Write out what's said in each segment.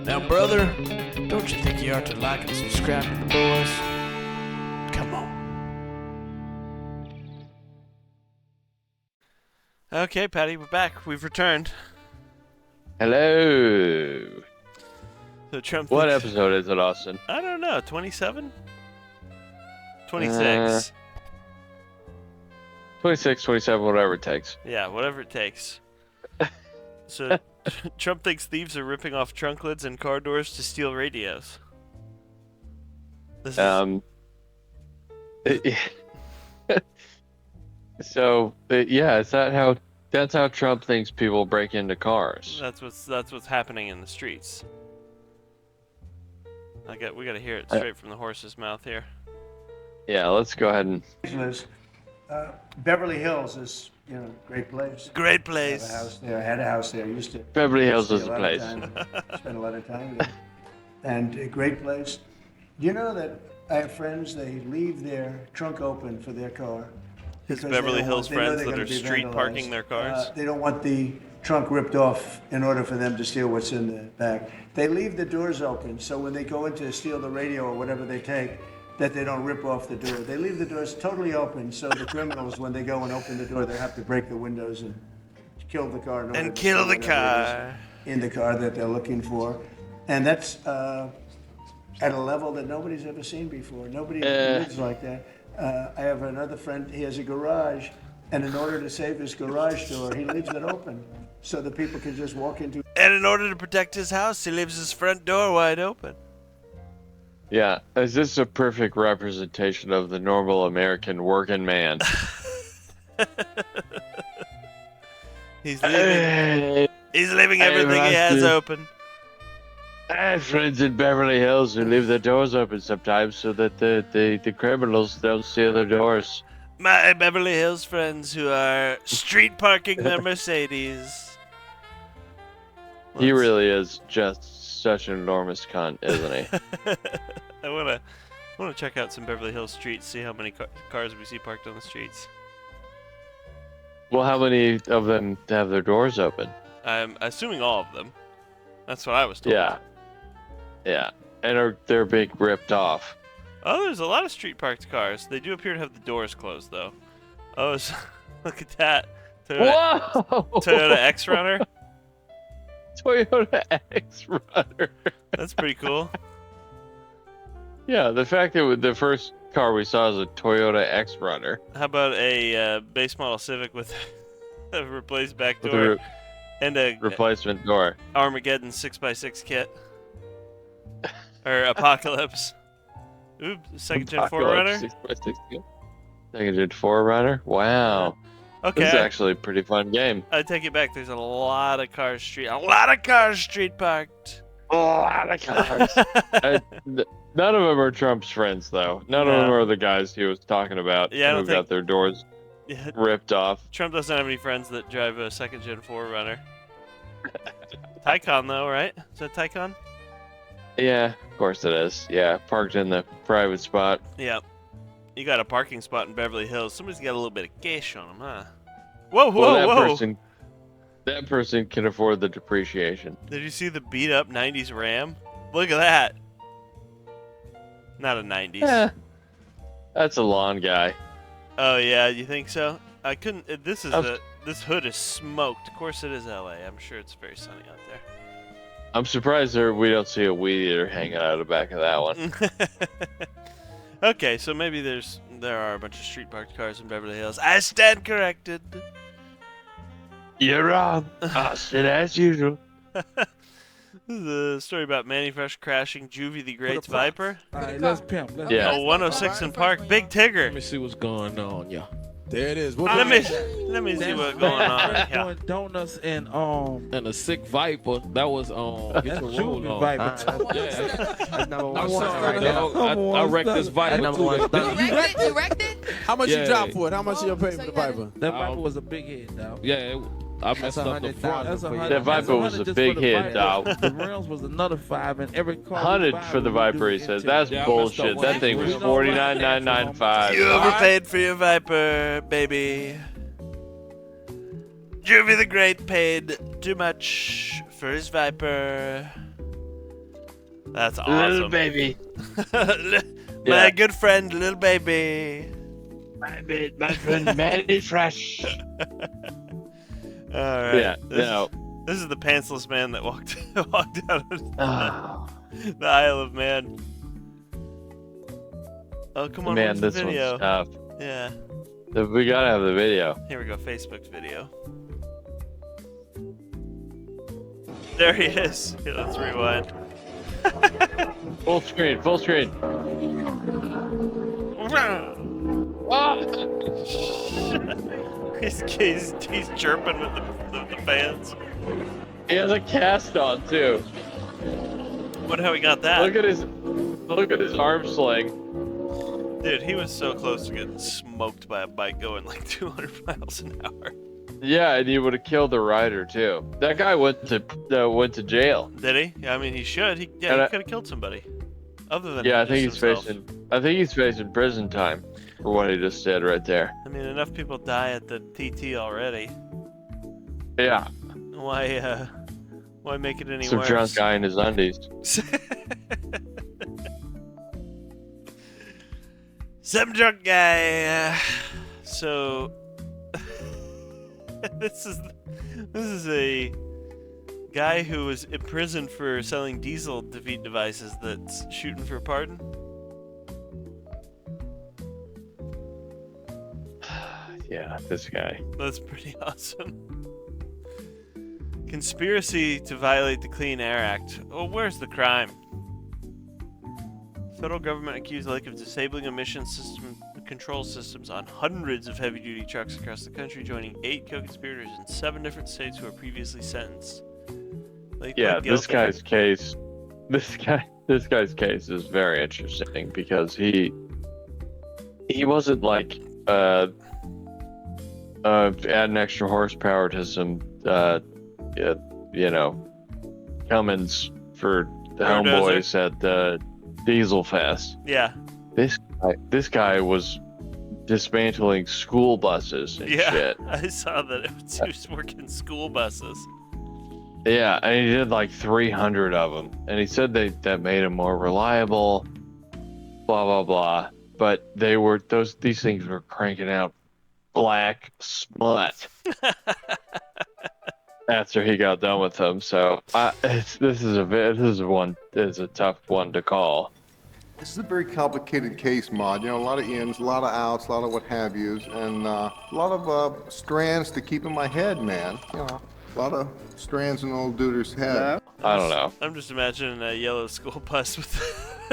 Now, brother, don't you think you ought to like and subscribe to the boys? Come on. Okay, Patty, we're back. We've returned. Hello. So Trump What thinks, episode is it, Austin? I don't know, 27? 26. 26, 27, whatever it takes. Yeah, whatever it takes. So, Trump thinks thieves are ripping off trunk lids and car doors to steal radios. This is... So, yeah, that's how Trump thinks people break into cars. That's what's happening in the streets. We gotta hear it straight from the horse's mouth here. Yeah, let's go ahead and... Beverly Hills is, great place. Great I place. have a house there. I had a house there. Used to. Beverly Hills stay is a the lot place. of time, spend a lot of time there. And a great place. Do you know that I have friends, they leave their trunk open for their car? His because Beverly they don't Hills want- they know friends they're that gonna are be street parking vandalized. their cars. They don't want the trunk ripped off in order for them to steal what's in the back. They leave the doors open, so when they go in to steal the radio or whatever they take, that they don't rip off the door. They leave the doors totally open, so the criminals, when they go and open the door, they have to break the windows and kill the car. in order And to kill steal the whatever it car. is in the car that they're looking for. And that's at a level that nobody's ever seen before. Nobody lives like that. I have another friend, he has a garage, and in order to save his garage door, he leaves it open so that people can just walk into. And in order to protect his house, he leaves his front door wide open. Yeah, is this a perfect representation of the normal American working man? He's leaving everything he has open. I have friends in Beverly Hills who leave their doors open sometimes so that the criminals don't steal their doors. My Beverly Hills friends who are street parking their Mercedes. He really is just such an enormous cunt, isn't he? I wanna check out some Beverly Hills streets, see how many cars we see parked on the streets. Well, how many of them have their doors open? I'm assuming all of them. That's what I was told. Yeah, and they're being ripped off. Oh, there's a lot of street parked cars. They do appear to have the doors closed, though. Oh, look at that. Whoa! Toyota X-Runner. Toyota X-Runner. That's pretty cool. Yeah, the fact that the first car we saw is a Toyota X-Runner. How about a base model Civic with a replaced back door and a replacement door? Armageddon 6x6 kit. Or Apocalypse. Oops, second gen 4Runner. 6x6 kit. Second gen 4Runner? Wow. Okay. This is actually a pretty fun game. I take it back. There's a lot of cars street parked. A lot of cars. None of them are Trump's friends, though. None of them are the guys he was talking about who got their doors ripped off. Trump doesn't have any friends that drive a second gen 4Runner. Taycan, though, right? Is that Taycan? Yeah, of course it is. Yeah, parked in the private spot. Yeah. You got a parking spot in Beverly Hills. Somebody's got a little bit of cash on them, huh? Whoa! That person can afford the depreciation. Did you see the beat up 90s Ram? Look at that. Not a 90s. Yeah. That's a lawn guy. Oh yeah, you think so? I couldn't. This hood is smoked. Of course it is LA. I'm sure it's very sunny out there. I'm surprised we don't see a weed eater hanging out of the back of that one. Okay, so maybe there are a bunch of street parked cars in Beverly Hills. I stand corrected. You're wrong, Austin, as usual. This is a story about Manny Fresh crashing Juvie the Great's Viper. Alright, let's pimp. Yeah. Oh, 106 in Park. Big Tigger. Let me see what's going on, yeah. There it is. Let me see what's going on. Yeah. Doing donuts and a sick Viper. That was That's Juvie Viper. Yeah. That's number one I'm stunt sorry, right now. dog. I wrecked this Viper. That's number one stunt. You wrecked it? How much Yeah. you drop for it? How much you pay for the Viper? That Viper was a big hit, dog. Yeah, I messed up the front. That's That Viper was a big hit, dog. The rims was another $5, and every car. 100 for the Viper, he says. That's bullshit. That thing was $49,995. You overpaid for your Viper, baby. Juvie the Great paid too much for his Viper. That's awesome. Little baby. My good friend, little baby. My friend, Manny Fresh. All right. Yeah. This is the pantsless man that walked out of the Isle of Man. Oh, come on, Man, where's this the video? one's tough. Yeah. We gotta have the video. Here we go, Facebook's video. There he is. Here, let's rewind. Full screen, full screen. He's chirping with the fans. He has a cast on too. Wonder how he got that. Look at his arm sling. Dude, he was so close to getting smoked by a bike going like 200 miles an hour. Yeah, and he would have killed the rider too. That guy went to jail. Did he? Yeah, I mean, he should. He could have killed somebody. Other than I think he's facing prison time for what he just did right there. I mean, enough people die at the TT already. Yeah. Why make it any Some worse? drunk guy in his undies. Some drunk guy. So this is a guy who was imprisoned for selling diesel defeat devices that's shooting for pardon. Yeah, this guy. That's pretty awesome. Conspiracy to violate the Clean Air Act. Oh, where's the crime? Federal government accused Lake of disabling emission control systems on hundreds of heavy-duty trucks across the country, joining 8 co-conspirators in 7 different states who are previously sentenced. This guy's case is very interesting because he wasn't like adding extra horsepower to some Cummins for the homeboys at the Diesel Fest. Yeah. This guy was dismantling school buses and shit. I saw that he was working school buses. Yeah, and he did like 300 of them, and he said that made him more reliable. Blah blah blah. But these things were cranking out black smut after he got done with them. So this is a tough one to call. This is a very complicated case, Mod. You know, a lot of ins, a lot of outs, a lot of what have yous, and a lot of strands to keep in my head, man. You know, a lot of strands in old Duder's head. I don't know. I'm just imagining a yellow school bus with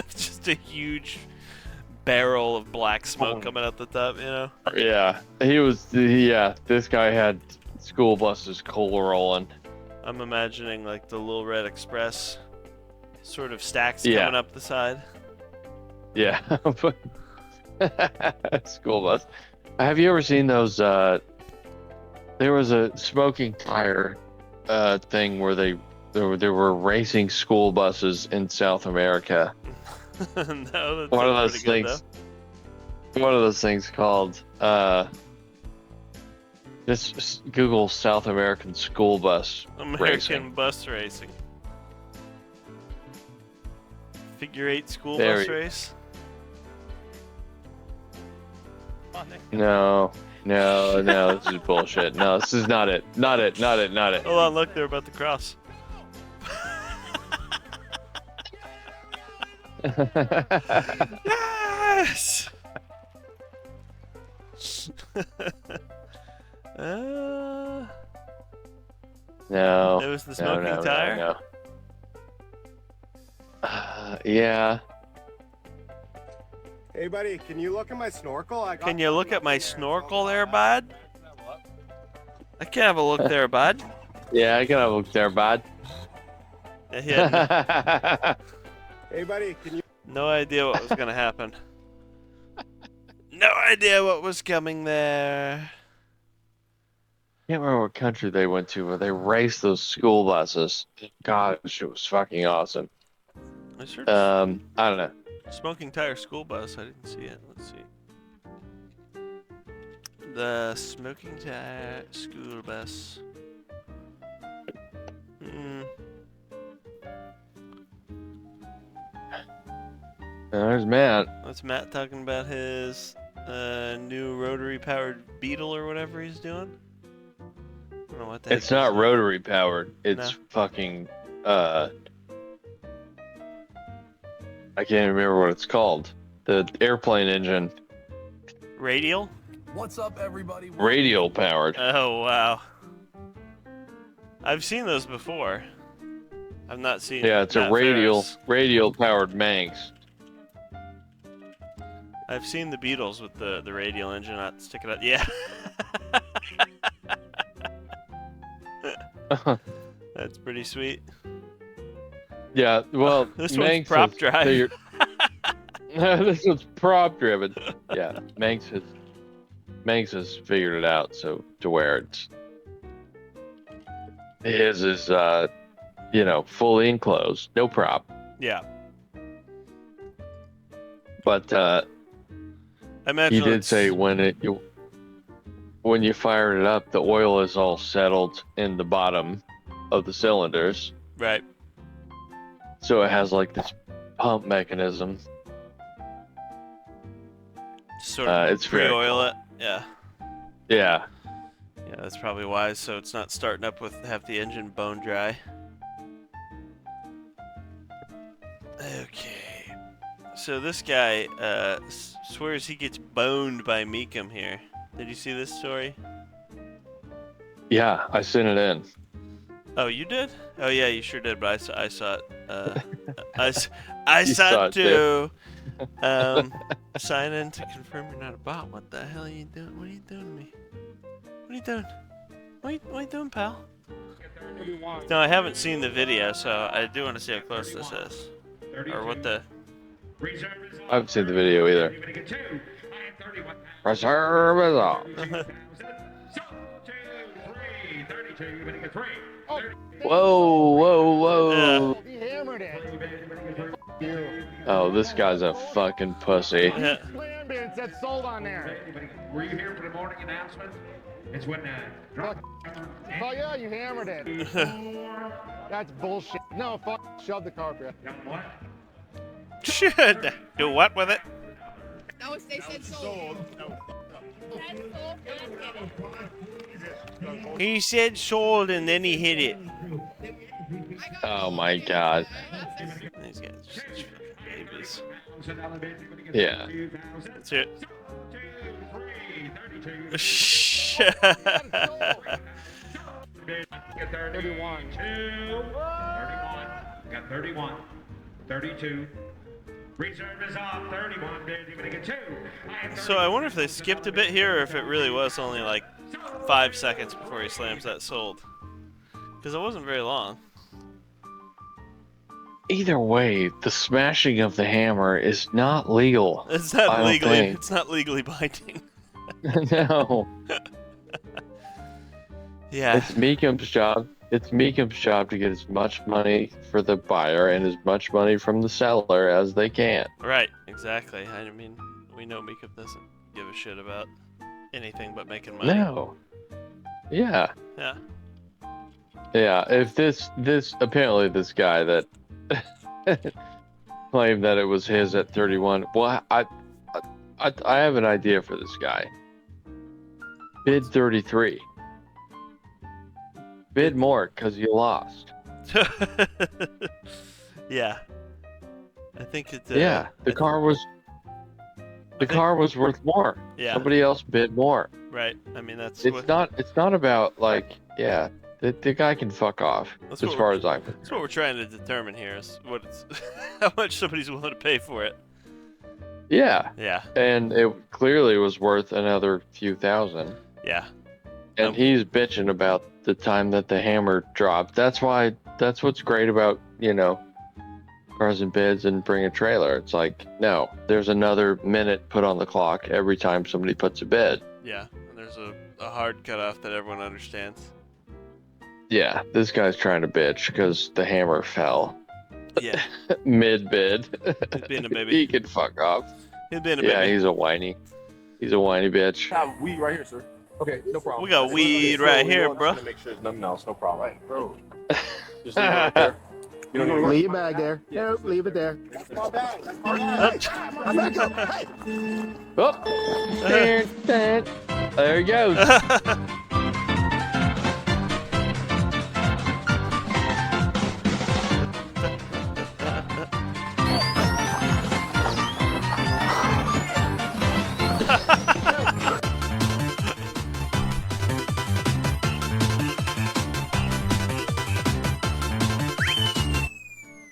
just a huge barrel of black smoke coming out the top, you know? Yeah, this guy had school buses coal rolling. I'm imagining like the Little Red Express sort of stacks coming up the side. Yeah. School bus. Have you ever seen those there was a smoking tire thing where they were racing school buses in South America. No, one of those things called just Google South American school bus racing. Bus racing. Figure 8 school bus race. No, this is bullshit. No, this is not it. Not it. Hold on, look, they're about to cross. Yes! No. It was the smoking tire? No. Yeah. Hey, buddy, can you look at my snorkel? Can you look at my snorkel there, bud? I can have a look there, bud. Yeah, I can have a look there, bud. Yeah. Hey, buddy, can you... No idea what was going to happen. No idea what was coming there. I can't remember what country they went to where they raced those school buses. Gosh, it was fucking awesome. I don't know. Smoking tire school bus. I didn't see it. Let's see. The smoking tire school bus. There's Matt. That's Matt talking about his new rotary powered Beetle or whatever he's doing. I don't know what the heck It's not he's doing. rotary powered. It's No. fucking I can't remember what it's called. The airplane engine. Radial? What's up, everybody? Radial powered. Oh wow. I've seen those before. I've not seen. Yeah, it's a Matt radial Ferris. powered Manx. I've seen the Beatles with the radial engine not sticking out. Yeah. That's pretty sweet. Yeah, well, This Manx one's prop has drive. figured- this one's prop driven. Yeah, Manx has figured it out so to where it's his is fully enclosed, no prop. Yeah. But I imagine he did it's- say when you fired it up, the oil is all settled in the bottom of the cylinders, Right. so it has like this pump mechanism. Sort of It's very pre-oil cool. it. Yeah. Yeah, Yeah, that's probably wise. So it's not starting up with half the engine bone dry. Okay. So this guy swears he gets boned by Mecum here. Did you see this story? yeah, I sent it in. Oh, you did? Oh yeah, you sure did. But I saw it. I You saw saw it it too. Sign in to confirm you're not a bot. What the hell are you doing? What are you doing to me? What are you doing? What are you doing, pal? No, I haven't seen the video, so I do want to see how close this is, or what the. I haven't seen the video either. Reserve is off. Whoa, whoa, whoa. Oh, this guy's a fucking pussy. Yeah. It said sold on there. Were you here for the morning announcement? It's when Oh yeah, you hammered it. That's bullshit. No, fuck. Shove the carpet. what? Should do what with it? No, they said sold. He said sold and then he hit it. Oh my god. These guys are such fucking babies. Yeah. That's it. 31. 31. Got 31. 32. Reserve is off. 31. You're gonna get 2. So I wonder if they skipped a bit here, or if it really was only like 5 seconds before he slams that sold. Because it wasn't very long. Either way, the smashing of the hammer is not legal. It's I not don't legally. think. It's not legally binding. No. Yeah. It's Mecum's job. It's Mecum's job to get as much money for the buyer and as much money from the seller as they can. Right. Exactly. I mean, we know Mecum doesn't give a shit about anything but making money. No. Yeah. Yeah. Yeah. If this apparently this guy that claimed that it was his at 31. Well, I have an idea for this guy. Bid 33. Bid more because you lost. Yeah. I think it. Yeah, the car was worth more. Yeah. Somebody else bid more. Right. I mean, that's. It's not about like, yeah, the guy can fuck off That's as what far we're- as I'm That's concerned. what we're trying to determine here is what it's, how much somebody's willing to pay for it. Yeah, Yeah. and it clearly was worth another few thousand. Yeah. And he's bitching about the time that the hammer dropped. That's what's great about, Cars and Bids and Bring a Trailer. It's like, no, there's another minute put on the clock every time somebody puts a bid. Yeah. And there's a hard cutoff that everyone understands. Yeah, this guy's trying to bitch because the hammer fell Yeah. mid-bid. being a baby. He can fuck off. He's being a Yeah, baby. he's a whiny bitch. Have weed right here, sir. Okay, no problem. We got weed right here, bro. To make sure there's nothing else, no problem. Right, bro. Just leave it right there. Leave your bag there. Nope, leave it there. Oh, there he goes.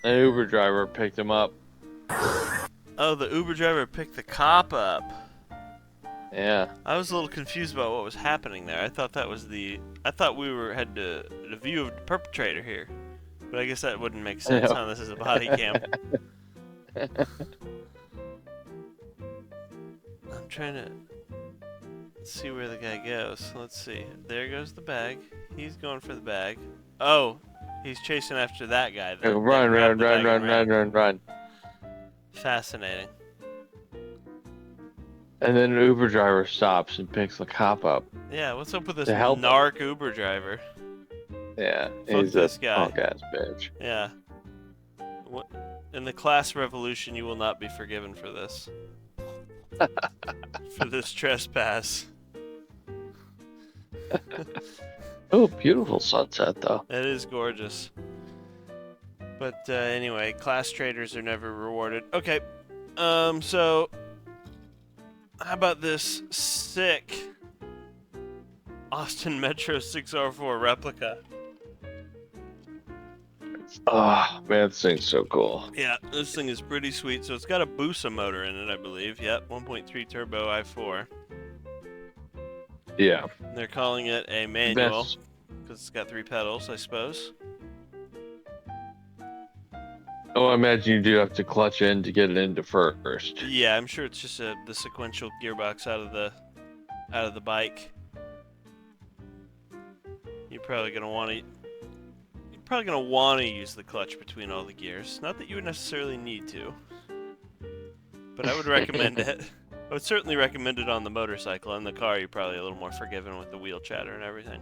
An Uber driver picked him up. Oh, the Uber driver picked the cop up. Yeah. I was a little confused about what was happening there. I thought that was the. I thought we had the view of the perpetrator here, but I guess that wouldn't make sense. Huh? This is a body cam. I'm trying to see where the guy goes. Let's see. There goes the bag. He's going for the bag. Oh, he's chasing after that guy. Run. Fascinating. And then an Uber driver stops and picks the cop up. Yeah, what's up with this narc Uber driver? Yeah, Fuck he's this a guy. punk-ass bitch. Yeah. What? In the class revolution, you will not be forgiven for this. For this trespass. Oh, beautiful sunset, though. It is gorgeous. But anyway, class traitors are never rewarded. Okay, so how about this sick Austin Metro 6R4 replica? Oh, man, this thing's so cool. Yeah, this thing is pretty sweet. So it's got a Busa motor in it, I believe. Yep, 1.3 turbo i4. Yeah. They're calling it a manual because it's got 3 pedals, I suppose. Oh, I imagine you do have to clutch in to get it into first. Yeah, I'm sure it's just the sequential gearbox out of the bike. You're probably gonna want to use the clutch between all the gears. Not that you would necessarily need to, but I would recommend it. I would certainly recommend it on the motorcycle. In the car, you're probably a little more forgiving with the wheel chatter and everything.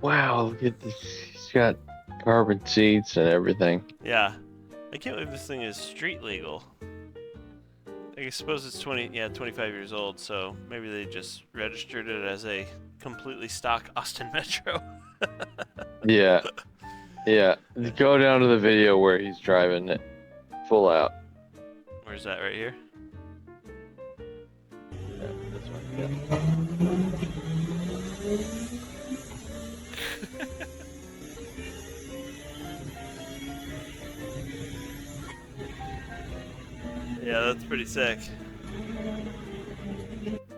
Wow, look at this. He's got carbon seats and everything. Yeah. I can't believe this thing is street legal. I suppose it's 25 years old, so maybe they just registered it as a completely stock Austin Metro. Yeah. Yeah. Go down to the video where he's driving it full out. Where's that? Right here? Yeah, this one. Yeah, that's pretty sick.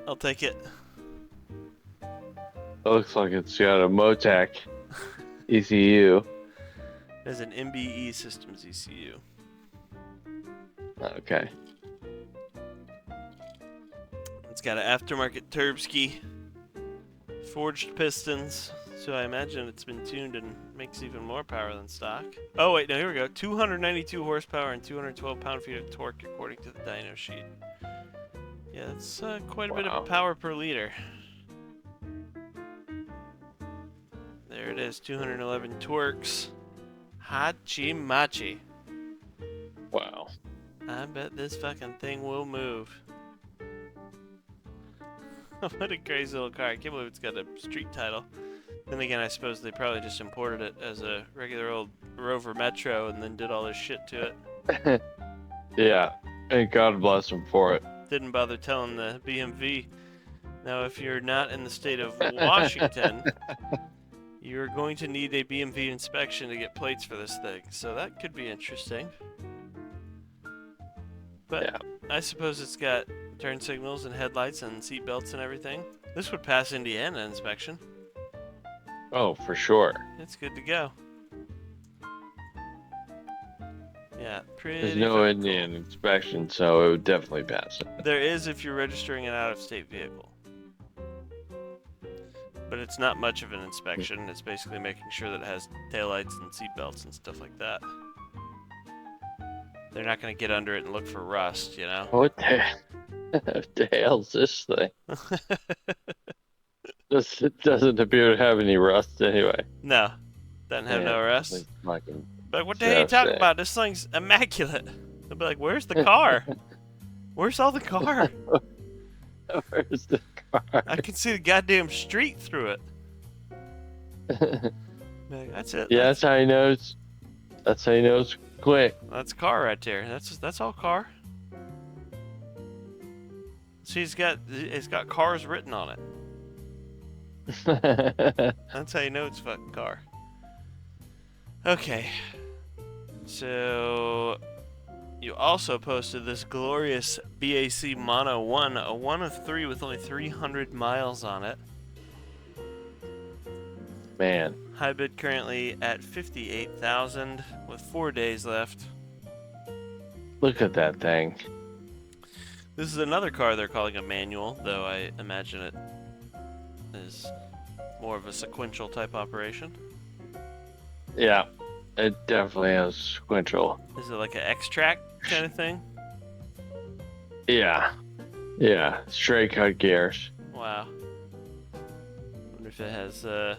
I'll take it. It looks like it's got a Motec ECU. There's an MBE Systems ECU. Okay. It's got an aftermarket Turbski, forged pistons, so I imagine it's been tuned and makes even more power than stock. Oh wait, no, here we go. 292 horsepower and 212 pound-feet of torque according to the dyno sheet. Yeah, that's quite a bit of power per liter. There it is, 211 torques. Hachi machi. Wow. I bet this fucking thing will move. What a crazy little car. I can't believe it's got a street title. Then again, I suppose they probably just imported it as a regular old Rover Metro and then did all this shit to it. Yeah, and God bless them for it. Didn't bother telling the BMV. Now, if you're not in the state of Washington, you're going to need a BMV inspection to get plates for this thing. So that could be interesting. But yeah. I suppose it's got turn signals and headlights and seat belts and everything. This would pass Indiana inspection. Oh, for sure. It's good to go. Yeah, pretty. There's no Indian inspection, so it would definitely pass it. There is if you're registering an out-of-state vehicle. But it's not much of an inspection. It's basically making sure that it has taillights and seat belts and stuff like that. They're not going to get under it and look for rust, you know? What the hell's this thing? It doesn't appear to have any rust anyway. No. Doesn't have no rust? Fucking Like, what the hell are you talking about? This thing's immaculate. They'll be like, where's the car? Where's all the car? Where's the car? I can see the goddamn street through it. Like, that's it. Yeah, that's how he knows. That's how he knows quick. That's car right there. That's all car. See, it's got cars written on it. That's how you know it's a fucking car. Okay. So you also posted this glorious BAC Mono One, a 1 of 3 with only 300 miles on it. Man. High bid currently at 58,000 with 4 days left. Look at that thing. This is another car they're calling a manual, though I imagine it is more of a sequential type operation. Yeah, it definitely has sequential. Is it like an X-Track kind of thing? Yeah. Yeah, straight cut gears. Wow. Wonder if it has an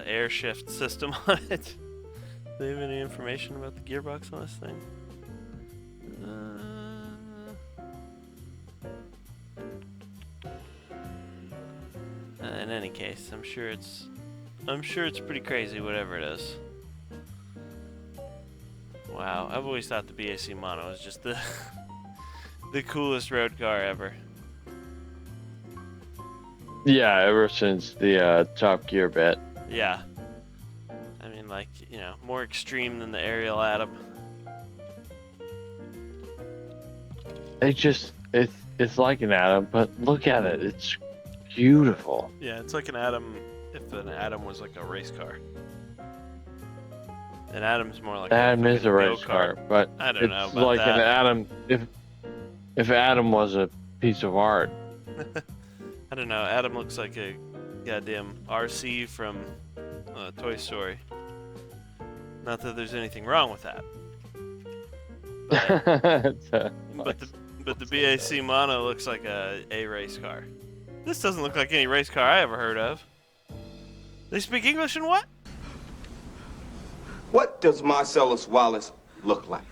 air shift system on it. Do they have any information about the gearbox on this thing? In any case, I'm sure it's pretty crazy, whatever it is. Wow, I've always thought the BAC Mono is just the the coolest road car ever. Yeah, ever since the Top Gear bit. Yeah. I mean, like, you know, more extreme than the Ariel Atom. It's like an Atom, but look at it. It's beautiful. Yeah, it's like an Atom if an Atom was like a race car. An Atom's more like Atom is a race car, but I don't know it's about like that. an Atom if Atom was a piece of art. I don't know. Atom looks like a goddamn RC from Toy Story. Not that there's anything wrong with that. But the BAC Mono looks like a race car. This doesn't look like any race car I ever heard of. They speak English and what? What does Marcellus Wallace look like?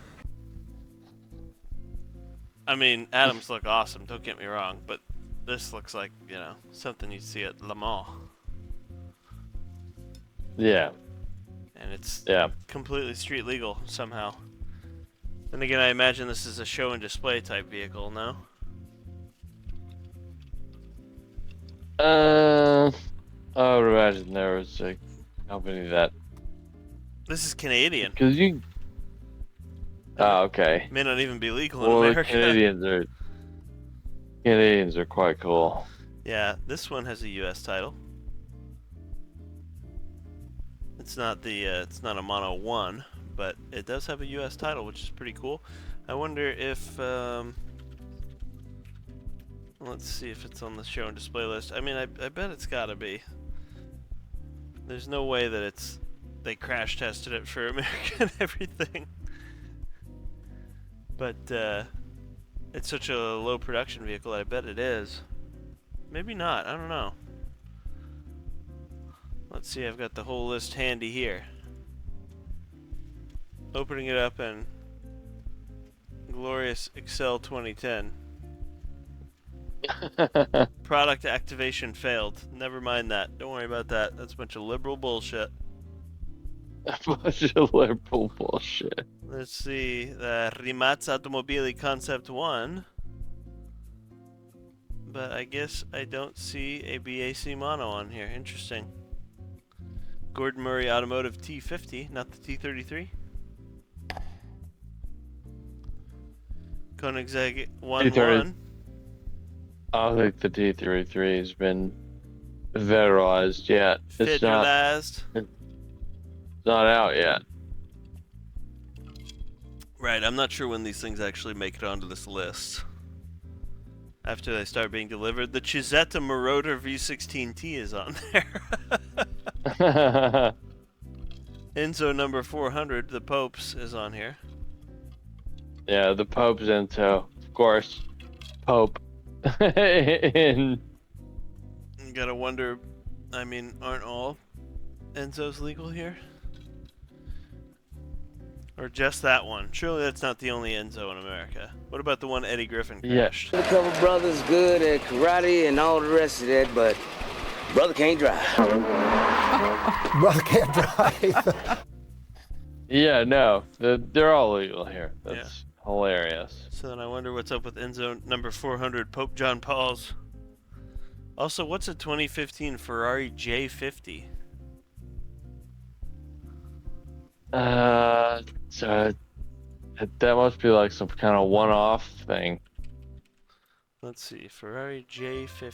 I mean, Atoms look awesome, don't get me wrong, but this looks like, you know, something you'd see at Le Mans. Yeah. And it's Yeah. completely street legal somehow. And again, I imagine this is a show and display type vehicle, no? I would imagine there was a company that. This is Canadian. Because you. Oh, okay. May not even be legal Well, in America. Canadians are quite cool. Yeah, this one has a U.S. title. It's not it's not a Mono One, but it does have a U.S. title, which is pretty cool. I wonder if, let's see if it's on the show and display list. I mean, I bet it's gotta be. There's no way that they crash tested it for America and everything. But, it's such a low production vehicle, I bet it is. Maybe not, I don't know. Let's see, I've got the whole list handy here. Opening it up in glorious Excel 2010. Product activation failed. Never mind that. Don't worry about that. That's a bunch of liberal bullshit. A bunch of liberal bullshit. Let's see. The Rimac Automobili Concept 1. But I guess I don't see a BAC Mono on here. Interesting. Gordon Murray Automotive T50, not the T33. Koenigsegg 1-1. I don't think the T33 has been federalized yet. Federalized. It's not out yet. Right, I'm not sure when these things actually make it onto this list. After they start being delivered. The Chisetta Marauder V16T is on there. Enzo number 400, the Popes, is on here. Yeah, the Pope's Enzo. Of course. Pope. You gotta wonder, I mean, aren't all Enzos legal here? Or just that one. Surely that's not the only Enzo in America. What about the one Eddie Griffin Yeah. crashed? A couple brothers good at karate and all the rest of that, but brother can't drive. Brother can't drive. Yeah, no, they're all legal here. That's hilarious. So then I wonder what's up with Enzo number 400, Pope John Paul's. Also, what's a 2015 Ferrari J50? So that must be like some kind of one-off thing. Let's see, Ferrari J50.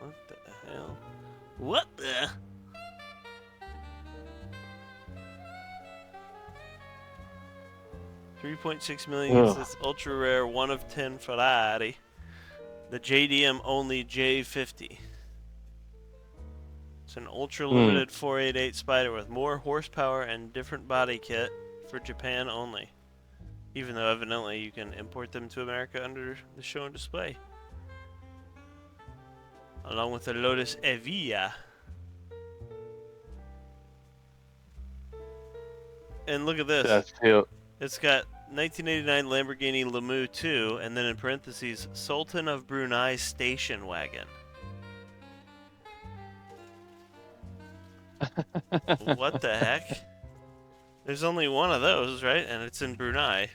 What the hell? What the? $3.6 million is this ultra rare 1 of 10 Ferrari. The JDM only J50. It's an ultra limited 488 Spider with more horsepower and different body kit for Japan only. Even though evidently you can import them to America under the show and display. Along with the Lotus Evija. And look at this. That's cute. It's got 1989 Lamborghini Lamu 2, and then in parentheses, Sultan of Brunei station wagon. What the heck? There's only one of those, right? And it's in Brunei.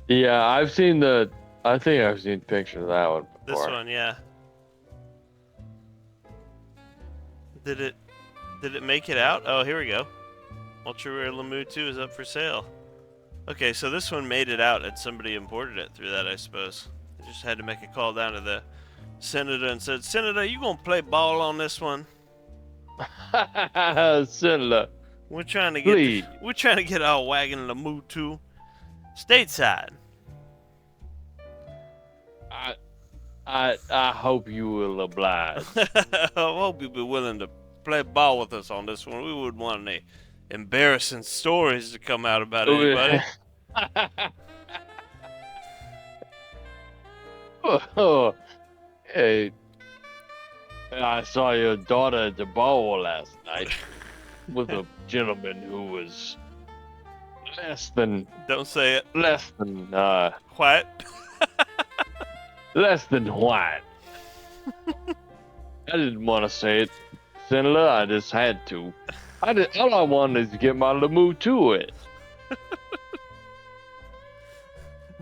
Yeah, I think I've seen pictures of that one before. This one, yeah. Did it make it out? Oh, here we go. Ultra Rare Lamu 2 is up for sale. Okay, so this one made it out and somebody imported it through that, I suppose. They just had to make a call down to the senator and said, Senator, you gonna play ball on this one? Senator, We're trying to please. get our wagon Lamu 2 stateside. I hope you will oblige. I hope you'll be willing to play ball with us on this one. We wouldn't want any embarrassing stories to come out about anybody. Oh, hey, I saw your daughter at the ball last night with a gentleman who was Don't say it. less than Quiet. less than white. I didn't want to say it, Senator. I just had to. All I wanted is to get my Lamu to it.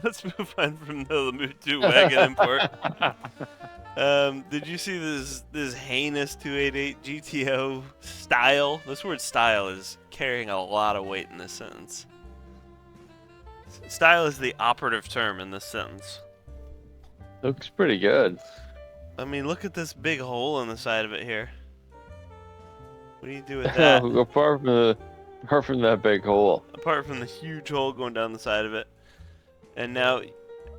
Let's move on from the Lamu 2 wagon import. Did you see this heinous 288 GTO style? This word style is carrying a lot of weight in this sentence. Style is the operative term in this sentence. Looks pretty good. I mean, look at this big hole in the side of it here. What do you do with that? apart from that big hole. Apart from the huge hole going down the side of it. And now,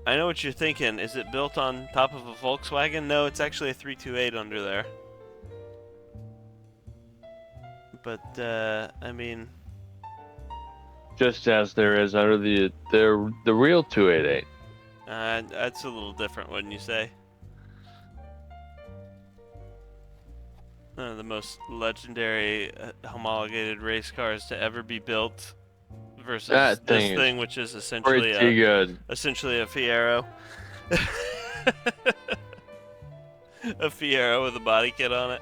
I know what you're thinking. Is it built on top of a Volkswagen? No, it's actually a 328 under there. But, I mean... Just as there is under the real 288. That's a little different, wouldn't you say? The most legendary homologated race cars to ever be built versus this thing, which is essentially essentially a Fiero. A Fiero with a body kit on it.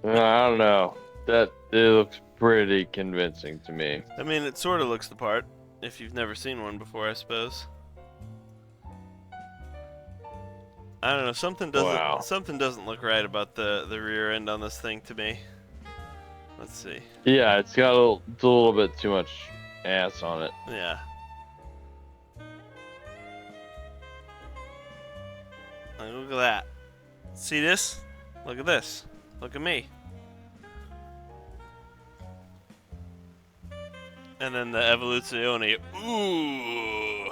I don't know. It looks pretty convincing to me. I mean, it sort of looks the part if you've never seen one before, I suppose. I don't know, something doesn't look right about the rear end on this thing to me. Let's see. Yeah, it's got a little bit too much ass on it. Yeah. Like, look at that. See this? Look at this. Look at me. And then the Evoluzione. Ooh.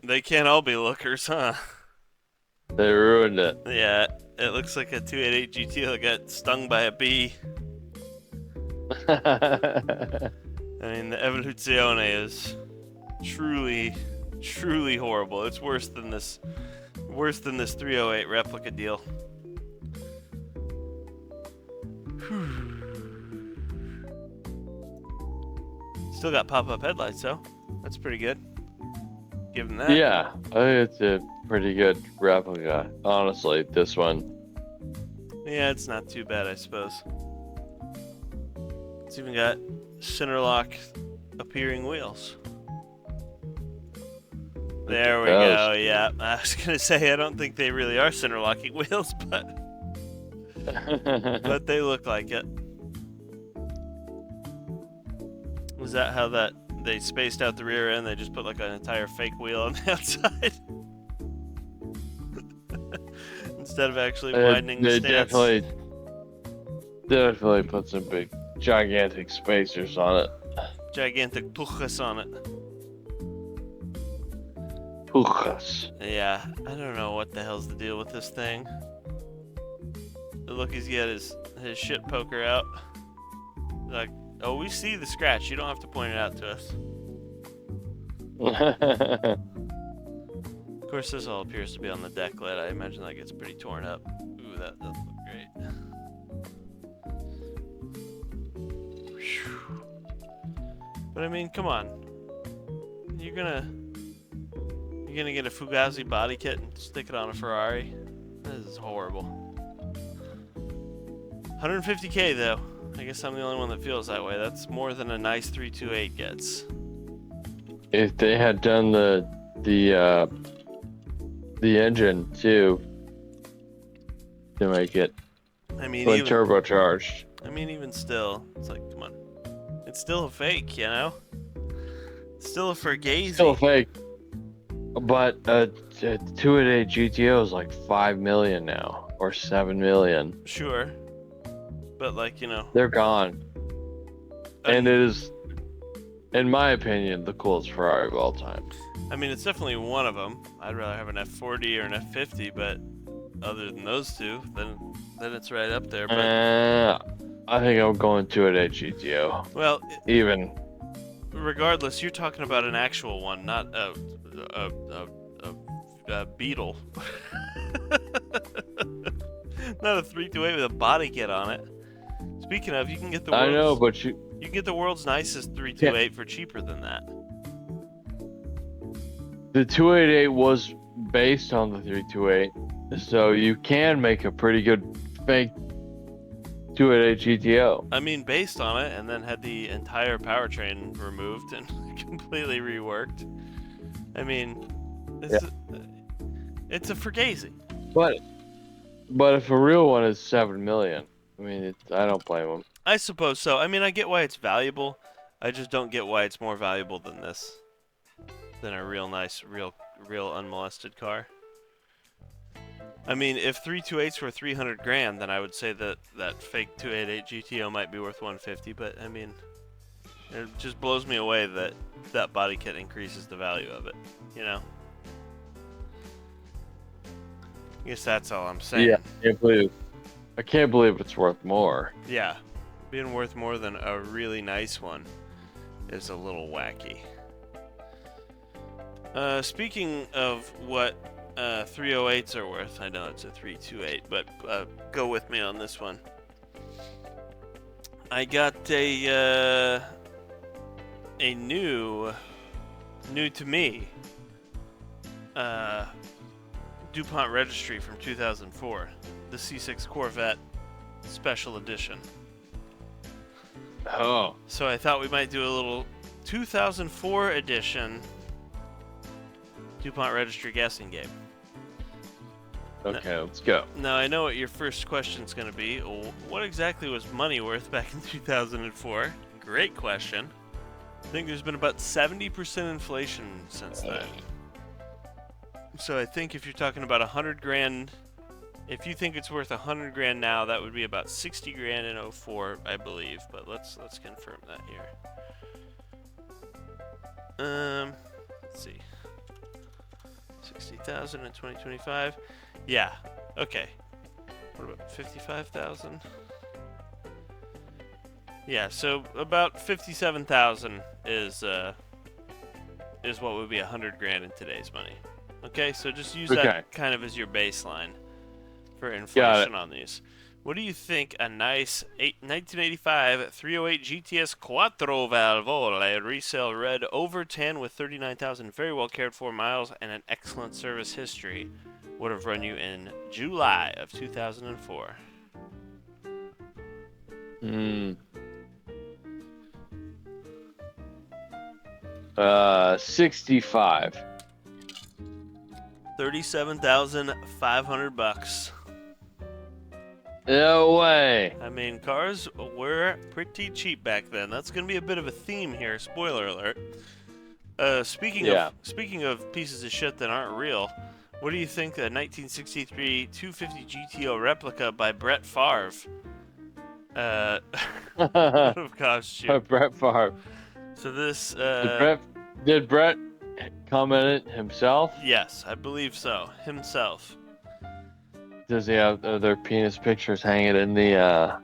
They can't all be lookers, huh? They ruined it. Yeah, it looks like a 288 GT that got stung by a bee. I mean, the Evoluzione is truly, truly horrible. It's worse than this Worse than this 308 replica deal. Still got pop-up headlights though. That's pretty good. Give them that. Yeah, I think it's a pretty good replica. Honestly, this one. Yeah, it's not too bad, I suppose. It's even got center lock appearing wheels. There we go. Yeah, I was gonna say I don't think they really are center locking wheels, but but they look like it. Was that how that they spaced out the rear end? They just put like an entire fake wheel on the outside instead of actually widening the stance. They definitely put some big, gigantic spacers on it. Gigantic tuchas on it. Pujas. Yeah, I don't know what the hell's the deal with this thing. Look, he's got his shit poker out. Like, oh, we see the scratch. You don't have to point it out to us. Of course, this all appears to be on the deck lid. I imagine that gets pretty torn up. Ooh, that doesn't look great. Whew. But I mean, come on. You're gonna get a Fugazi body kit and stick it on a Ferrari? This is horrible. 150K though. I guess I'm the only one that feels that way. That's more than a nice 328 gets. If they had done the engine too to make it even turbocharged. I mean, even still, it's like, come on. It's still a fake, you know? It's still a Fugazi. Still a fake. But a 288 GTO is like 5 million now, or 7 million. Sure. But like, you know. They're gone. And it is, in my opinion, the coolest Ferrari of all time. I mean, it's definitely one of them. I'd rather have an F40 or an F50, but other than those two, then it's right up there. But I think I'm going 288 GTO. Well, even regardless, you're talking about an actual one, not a Beetle. Not a 328 with a body kit on it. Speaking of, you can get the world's, I know, but you can get the world's nicest 328 for cheaper than that. The 288 was based on the 328, so you can make a pretty good fake 288 GTO. I mean, based on it, and then had the entire powertrain removed and completely reworked. I mean, it's a Fugazi. But if a real one is 7 million, I mean, I don't blame them. I suppose so. I mean, I get why it's valuable. I just don't get why it's more valuable than this. Than a real nice, real unmolested car. I mean, if 328s were 300 grand, then I would say that fake 288 GTO might be worth 150. But I mean, it just blows me away that body kit increases the value of it. You know. I guess that's all I'm saying. Yeah, I can't believe it's worth more. Yeah, being worth more than a really nice one is a little wacky. Speaking of what 308s are worth, I know it's a 328, but go with me on this one. I got a new to me DuPont registry from 2004, the C6 Corvette Special Edition. Oh. So I thought we might do a little 2004 edition DuPont registry guessing game. Okay, let's go. Now I know what your first question's going to be. What exactly was money worth back in 2004? Great question. I think there's been about 70% inflation since then. So I think if you're talking about 100 grand, if you think it's worth 100 grand now, that would be about 60 grand in 04, I believe. But let's confirm that here. Let's see. 60,000 in 2025. Yeah. Okay. What about 55,000? Yeah. So about 57,000 is what would be 100 grand in today's money. Okay, so just use Okay. that kind of as your baseline for inflation on these. What do you think a nice 1985 308 GTS Quattro Valvole resale red over tan with 39,000 very well cared for miles and an excellent service history would have run you in July of 2004? 65. $37,500. No way. I mean, cars were pretty cheap back then. That's going to be a bit of a theme here. Spoiler alert. Speaking of pieces of shit that aren't real, what do you think the 1963 250 GTO replica by Brett Favre would have cost you? Brett Favre. So this did Brett comment it himself? Yes, I believe so. Himself. Does he have their penis pictures hanging in the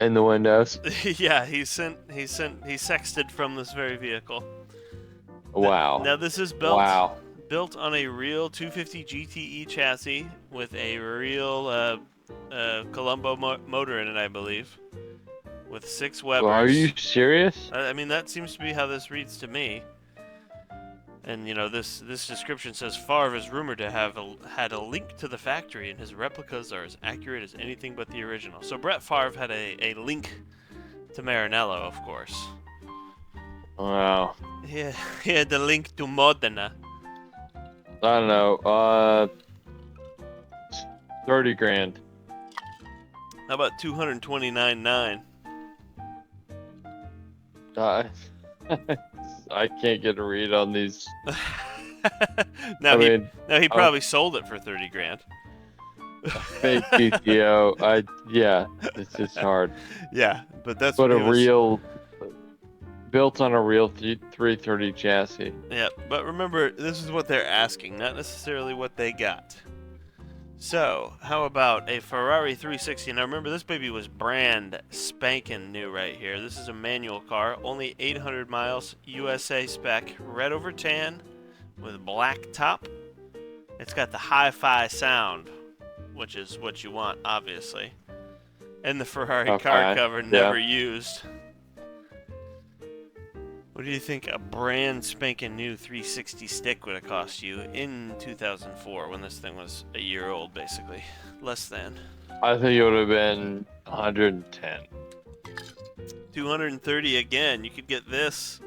windows? Yeah, he sexted from this very vehicle. Wow. Now this is built on a real 250 GTE chassis with a real Colombo motor in it, I believe, with 6 Webers. Well, are you serious? I mean, that seems to be how this reads to me. And you know, this description says Favre is rumored to have had a link to the factory, and his replicas are as accurate as anything but the original. So Brett Favre had a link to Maranello, of course. Wow. Yeah, he had the link to Modena. I don't know. 30 grand. How about 229.9? I can't get a read on these. Now he probably sold it for 30 grand. Fake GTO. Yeah, it's just hard. Yeah, but that's but real built on a real 330 chassis. Yeah, but remember, this is what they're asking, not necessarily what they got. So, how about a Ferrari 360? Now remember, this baby was brand spanking new right here. This is a manual car, only 800 miles, USA spec, red over tan, with black top. It's got the hi-fi sound, which is what you want, obviously. And the Ferrari car cover, never used. What do you think a brand spanking new 360 stick would have cost you in 2004 when this thing was a year old, basically? Less than. I think it would have been 110. 230 again. You could get this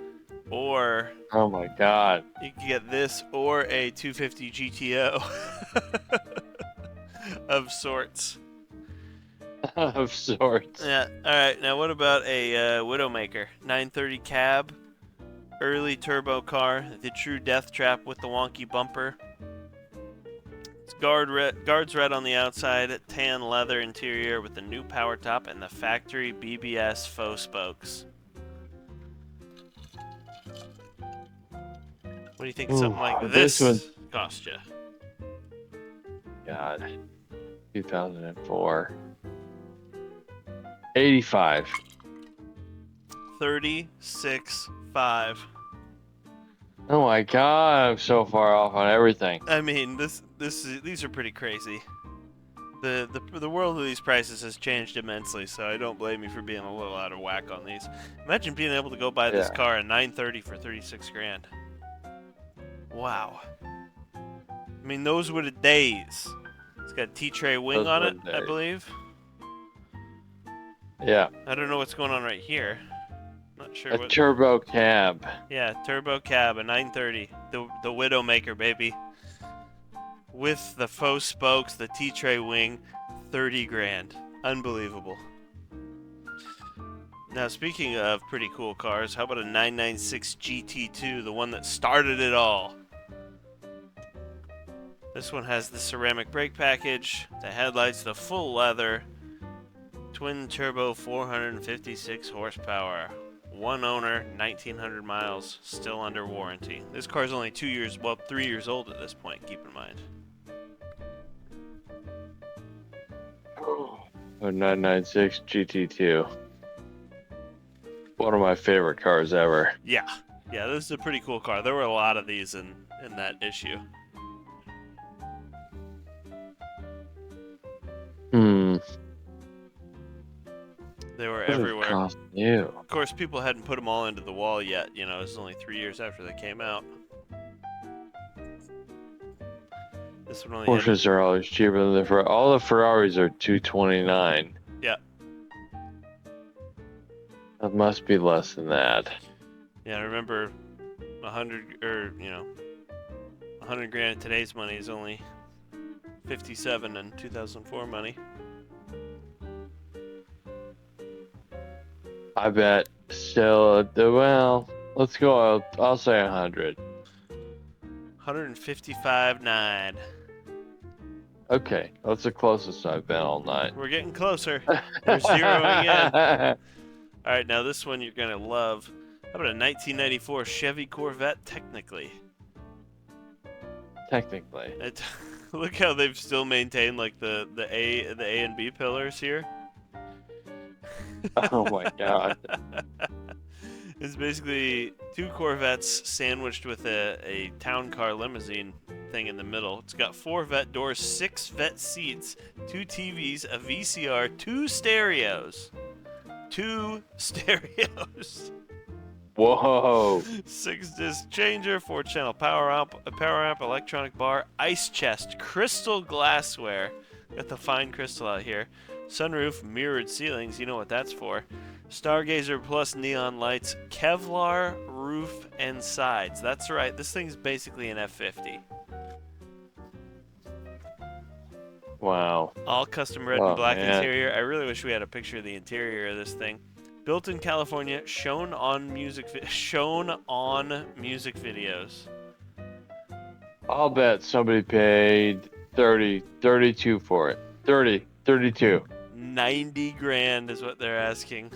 or... Oh my god. You could get this or a 250 GTO of sorts. Of sorts. Yeah. Alright, now what about a Widowmaker? 930 cab. Early turbo car, the true death trap with the wonky bumper. It's guards red on the outside, tan leather interior with the new power top and the factory BBS faux spokes. What do you think something like this cost you? God. 2004. 85. 36.5. Oh my god, I'm so far off on everything. I mean, these are pretty crazy. The world of these prices has changed immensely, so I don't blame you for being a little out of whack on these. Imagine being able to go buy this car at 930 for 36 grand. Wow. I mean, those were the days. It's got a T-tray wing on it, I believe. Yeah. I don't know what's going on right here. Not sure. A turbo cab. Yeah, turbo cab, a 930. The Widowmaker, baby. With the faux spokes, the T-tray wing, 30 grand. Unbelievable. Now, speaking of pretty cool cars, how about a 996 GT2, the one that started it all? This one has the ceramic brake package, the headlights, the full leather, twin turbo, 456 horsepower. One owner, 1,900 miles, still under warranty. This car's only 3 years old at this point, keep in mind. A 996 GT2. One of my favorite cars ever. Yeah, this is a pretty cool car. There were a lot of these in that issue. They were What does it everywhere. cost you? Of course, people hadn't put them all into the wall yet. You know, it was only 3 years after they came out. This one only had... Porsches are always cheaper than the Ferrari. All the Ferraris are $229. Yeah. That must be less than that. Yeah, I remember 100 or 100 grand in today's money is only 57 in 2004 money. I bet still. Well, let's go. I'll say 100. 155.9. Okay, that's the closest I've been all night. We're getting closer. We're zeroing in. All right, now this one you're gonna love. How about a 1994 Chevy Corvette? Technically. Look how they've still maintained like the A and B pillars here. Oh my god. It's basically two Corvettes sandwiched with a town car limousine thing in the middle. It's got 4 vet doors, 6 vet seats, 2 TVs, a VCR, 2 stereos. 2 stereos. Whoa. 6-disc changer, 4-channel power amp, electronic bar, ice chest, crystal glassware. Got the fine crystal out here. Sunroof, mirrored ceilings, you know what that's for. Stargazer plus neon lights, Kevlar roof and sides. That's right, this thing's basically an F50. Wow. All custom red and black interior. I really wish we had a picture of the interior of this thing. Built in California, shown on music videos. I'll bet somebody paid 32 for it. 32. 90 grand is what they're asking.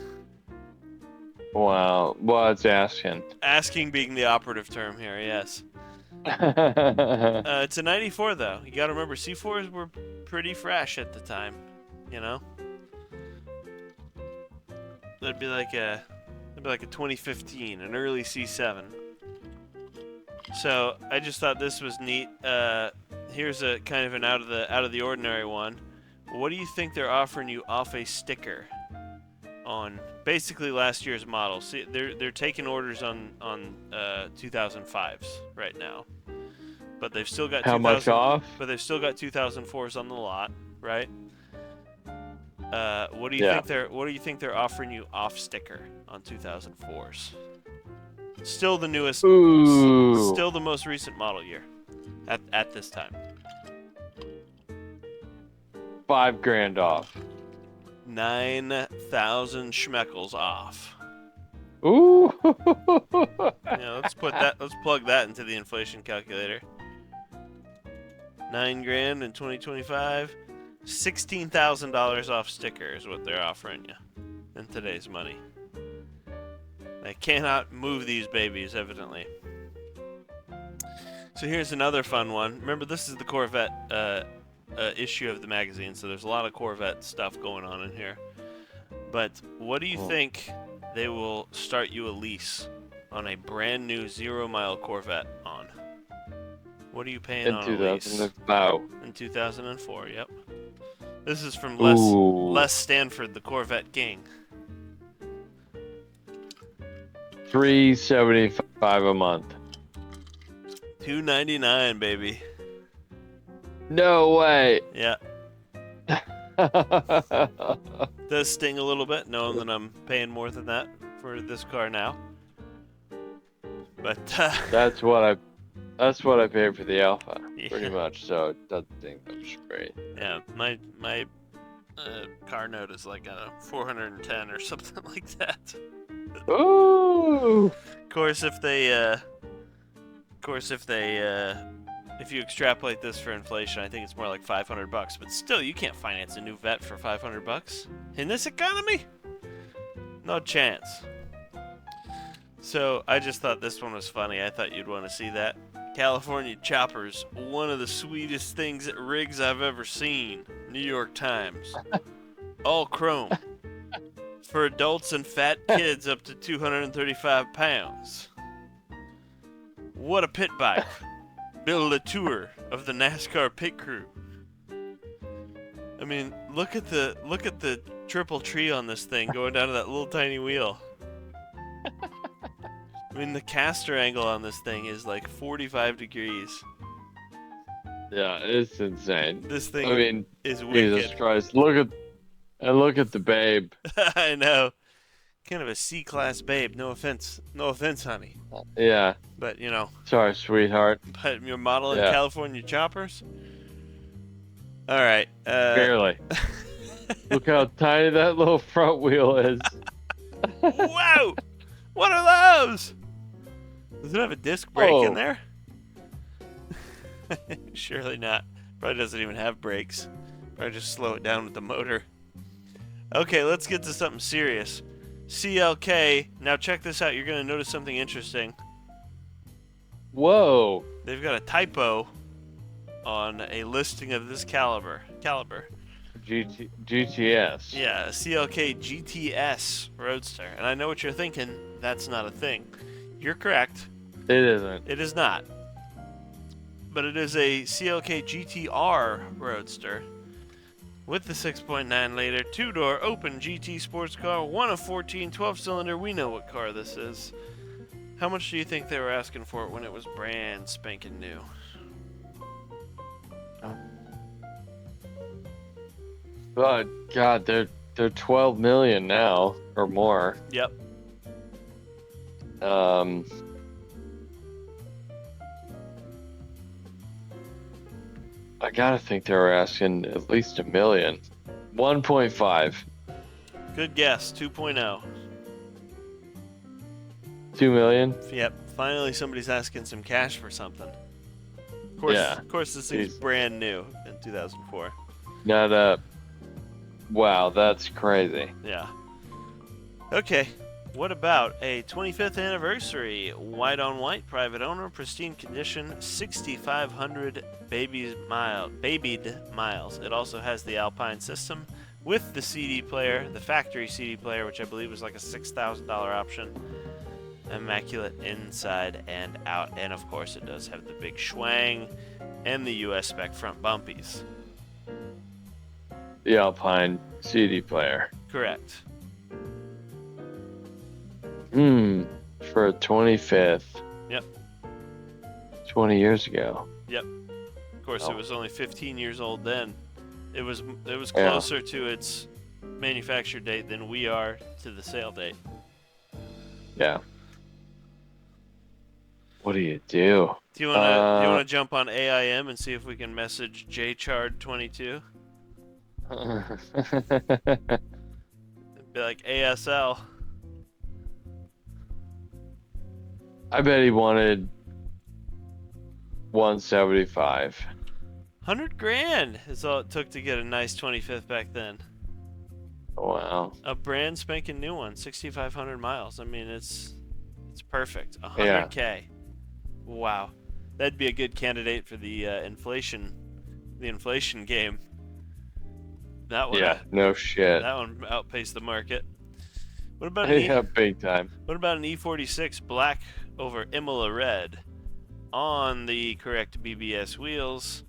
Wow. Well, it's asking. Asking being the operative term here, yes. It's a 94 though. You gotta remember, C4s were pretty fresh at the time, you know? That'd be like a 2015, an early C7. So I just thought this was neat. Here's a kind of an out of the ordinary one. What do you think they're offering you off a sticker on basically last year's model? See, they're taking orders on 2005s right now, but they've still got how much off? But they've still got 2004s on the lot, right? What do you think they're offering you off sticker on 2004s? Still the newest, still the most recent model year at this time. 5 grand off. 9,000 schmeckles off. Ooh. Yeah, let's plug that into the inflation calculator. 9 grand in 2025. $16,000 off sticker is what they're offering you in today's money. They cannot move these babies, evidently. So here's another fun one. Remember, this is the Corvette issue of the magazine, so there's a lot of Corvette stuff going on in here. But what do you think they will start you a lease on a brand new 0-mile Corvette on? What are you paying on a lease? In 2004, yep. This is from Les Stanford, the Corvette King. $375 a month. $299, baby. No way. Yeah. Does sting a little bit knowing that I'm paying more than that for this car now. But that's what I paid for the Alpha, yeah. Pretty much. So that thing was great. Yeah, my car note is like a 410 or something like that. Ooh. Of course, if you extrapolate this for inflation, I think it's more like $500. But still, you can't finance a new Vet for $500 in this economy. No chance. So I just thought this one was funny. I thought you'd want to see that. California choppers, one of the sweetest things at rigs I've ever seen. New York Times. All chrome. For adults and fat kids up to 235 pounds. What a pit bike. Build a tour of the NASCAR pit crew. I mean, look at the triple tree on this thing going down to that little tiny wheel. I mean, the caster angle on this thing is like 45 degrees. Yeah, it's insane. This thing I mean, is wicked. Jesus Christ. Look at the babe. I know. Kind of a C-class babe. No offense. No offense, honey. Yeah. But, you know. Sorry, sweetheart. But your model in Yeah. California choppers? All right. Barely. Look how tiny that little front wheel is. Whoa! What are those? Does it have a disc brake in there? Surely not. Probably doesn't even have brakes. Probably just slow it down with the motor. Okay, let's get to something serious. CLK. Now check this out. You're going to notice something interesting. Whoa. They've got a typo on a listing of this caliber. GTS. Yeah, a CLK GTS Roadster. And I know what you're thinking. That's not a thing. You're correct. It isn't. It is not. But it is a CLK GTR Roadster with the 6.9 liter, 2-door open GT sports car, 1 of 14, 12-cylinder. We know what car this is. How much do you think they were asking for it when it was brand spanking new? But God, they're 12 million now or more. Yep. I gotta think they were asking at least $1 million. 1.5. Good guess. 2.0. 2 million? Yep. Finally, somebody's asking some cash for something. Of course, this thing's brand new in 2004. Wow, that's crazy. Yeah. Okay. What about a 25th anniversary white on white private owner, pristine condition, 6,500 babied miles. It also has the Alpine system with the CD player, the factory CD player, which I believe was like a $6,000 option. Immaculate inside and out, and of course it does have the big schwang and the US spec front bumpies. The Alpine CD player. Correct. For a 25th. Yep. 20 years ago. Yep. Of course, it was only 15 years old then. It was closer to its manufacture date than we are to the sale date. Yeah. What do you do? Do you want to jump on AIM and see if we can message JChard22? Be like ASL. I bet he wanted 175. 100 grand is all it took to get a nice 25th back then. Wow. A brand spanking new one, 6,500 miles. I mean, it's perfect. 100K. Yeah. Wow. That'd be a good candidate for the inflation game. That one. Yeah, no shit. That one outpaced the market. What about big time. What about an E46 black over Imola red on the correct BBS wheels?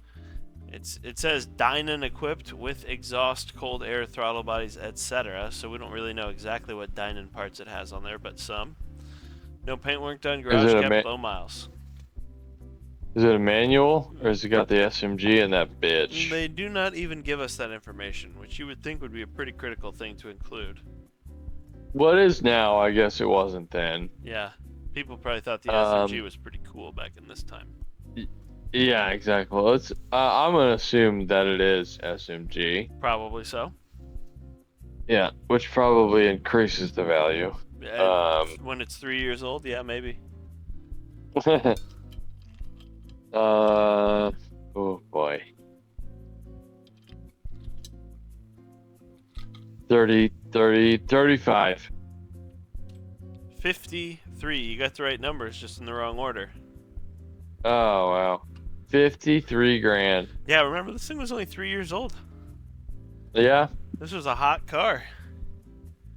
It says Dynon equipped with exhaust, cold air throttle bodies, etc. So we don't really know exactly what Dynon parts it has on there, but some. No paintwork done, garage kept, low miles. Is it a manual, or has it got the SMG in that bitch? They do not even give us that information, which you would think would be a pretty critical thing to include. What is now? I guess it wasn't then. Yeah, people probably thought the SMG was pretty cool back in this time. Yeah, exactly. I'm gonna assume that it is SMG. Probably so. Yeah, which probably increases the value. When it's 3 years old, yeah, maybe. Oh boy. 35. 53. You got the right numbers, just in the wrong order. Oh wow. 53 grand. Yeah, remember this thing was only 3 years old. Yeah. This was a hot car.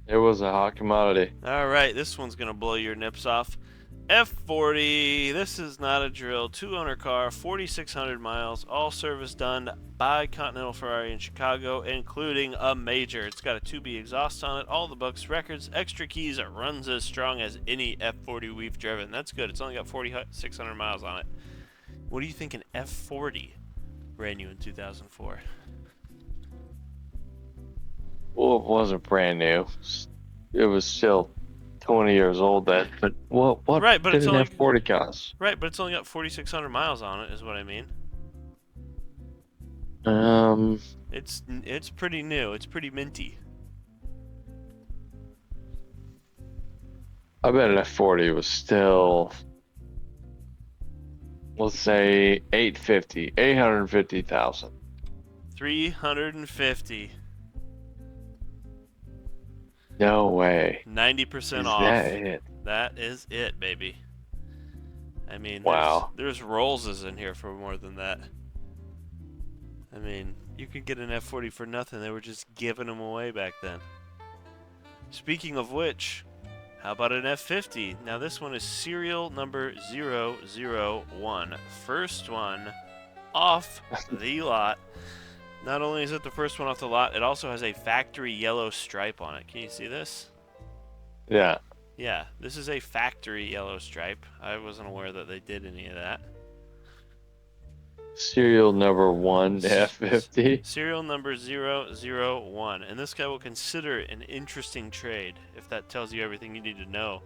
It was a hot commodity. All right, this one's gonna blow your nips off. F40. This is not a drill. 2-owner car, 4,600 miles, all service done by Continental Ferrari in Chicago, including a major. It's got a 2B exhaust on it, all the books, records, extra keys. It runs as strong as any F40 we've driven. That's good. It's only got 4,600 miles on it. What do you think an F40 ran you in 2004? Well, it wasn't brand new. It was still 20 years old then. But what right, but did it's an only, F40 cost? Right, but it's only got 4,600 miles on it, is what I mean. It's pretty new. It's pretty minty. I bet an F40 was still, let's say 850,000. 350. No way. 90% off. That it? That is it, baby. I mean, wow. There's Rolls's in here for more than that. I mean, you could get an F40 for nothing. They were just giving them away back then. Speaking of which, how about an F50? Now this one is serial number 001. First one off the lot. Not only is it the first one off the lot, it also has a factory yellow stripe on it. Can you see this? Yeah. Yeah, this is a factory yellow stripe. I wasn't aware that they did any of that. Serial number 1 F50. Serial number 001. And this guy will consider it an interesting trade, if that tells you everything you need to know.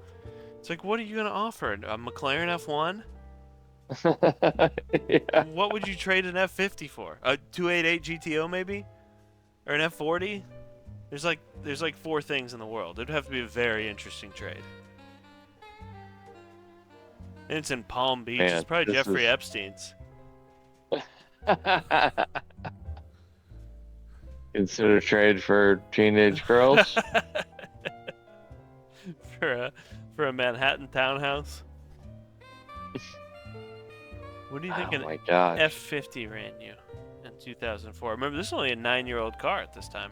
It's like, what are you going to offer? A McLaren F1? Yeah. What would you trade an F50 for? A 288 GTO maybe? Or an F40? There's like 4 things in the world. It'd have to be a very interesting trade. And it's in Palm Beach. Man, it's probably Jeffrey Epstein's. Consider trade for teenage girls. for a Manhattan townhouse. What do you think an F50 ran you in 2004? Remember, this is only a 9-year-old car at this time.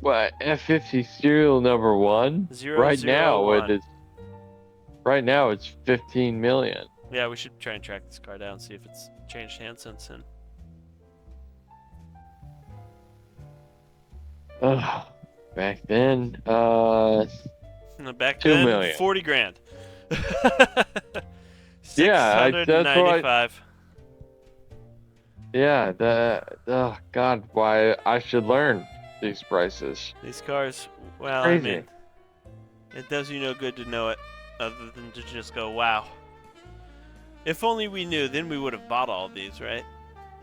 What, F50 serial number 1? Right now it is. Right now it's 15 million. Yeah, we should try and track this car down, see if it's changed hands since then. Back then, back 2 then, million. 40 grand. Yeah, that's what oh God, why I should learn these prices. These cars, well, Crazy. I mean, it does you no good to know it, other than to just go, wow. If only we knew, then we would have bought all of these, right?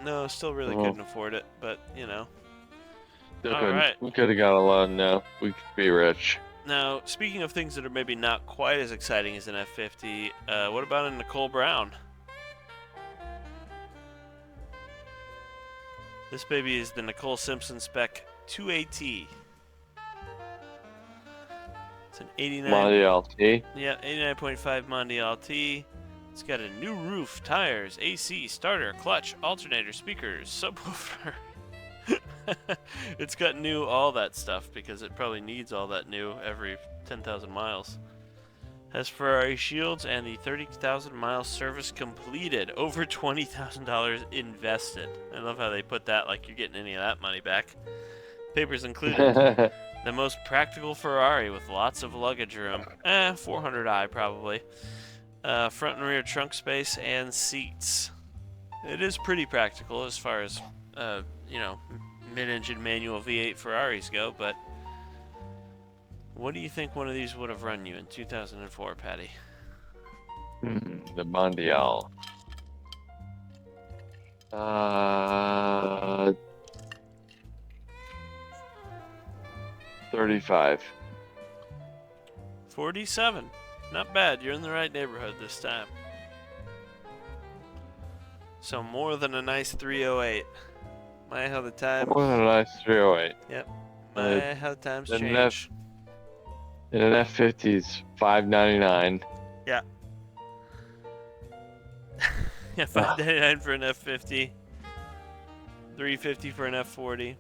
No, still really couldn't afford it, but, you know. All right. We could have got a loan now. We could be rich. Now, speaking of things that are maybe not quite as exciting as an F50, what about a Nicole Brown? This baby is the Nicole Simpson Spec 2AT. It's an 89. Mondial LT. Yeah, 89.5 Mondial LT. It's got a new roof, tires, AC, starter, clutch, alternator, speakers, subwoofer. It's got new all that stuff because it probably needs all that new every 10,000 miles. Has Ferrari shields and the 30,000 mile service completed. Over $20,000 invested. I love how they put that like you're getting any of that money back. Papers included. The most practical Ferrari with lots of luggage room. 400i probably. Front and rear trunk space and seats. It is pretty practical as far as, you know, mid-engine manual V8 Ferraris go, but what do you think one of these would have run you in 2004, Patty? The Mondial. 35. 47. Not bad. You're in the right neighborhood this time. So more than a nice 308. My, how the time. More than a nice 308. Yep. My, how the times change. And an F50's $599. Yeah. Yeah, $599 for an F50. $350 for an F40.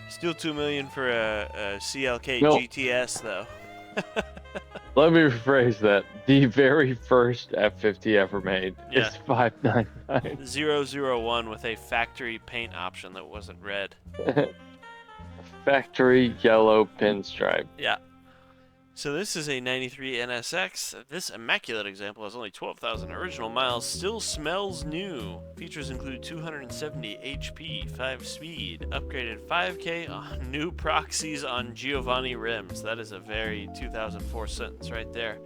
Still $2 million for a CLK GTS though. Let me rephrase that. The very first F50 ever made Yeah. is $599. 001 with a factory paint option that wasn't red. Factory yellow pinstripe. Yeah. So this is a 93 NSX. This immaculate example has only 12,000 original miles. Still smells new. Features include 270 HP, 5-speed, upgraded 5K, new proxies on Giovanni rims. That is a very 2004 sentence right there.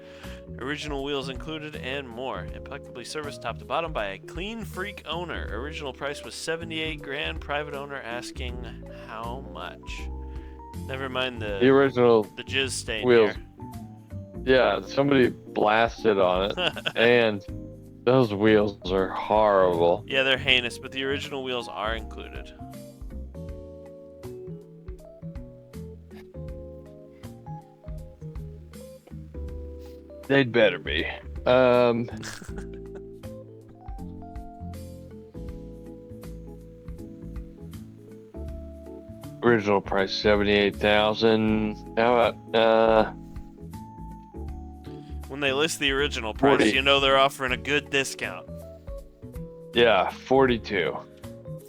Original wheels included and more. Impeccably serviced top to bottom by a clean freak owner. Original price was 78 grand. Private owner asking how much? Never mind the original jizz stain wheels. here. Yeah, somebody blasted on it, and those wheels are horrible. Yeah, they're heinous, but the original wheels are included. They'd better be. Original price $78,000. How about When they list the original price, 40. you know they're offering a good discount. Yeah, 42.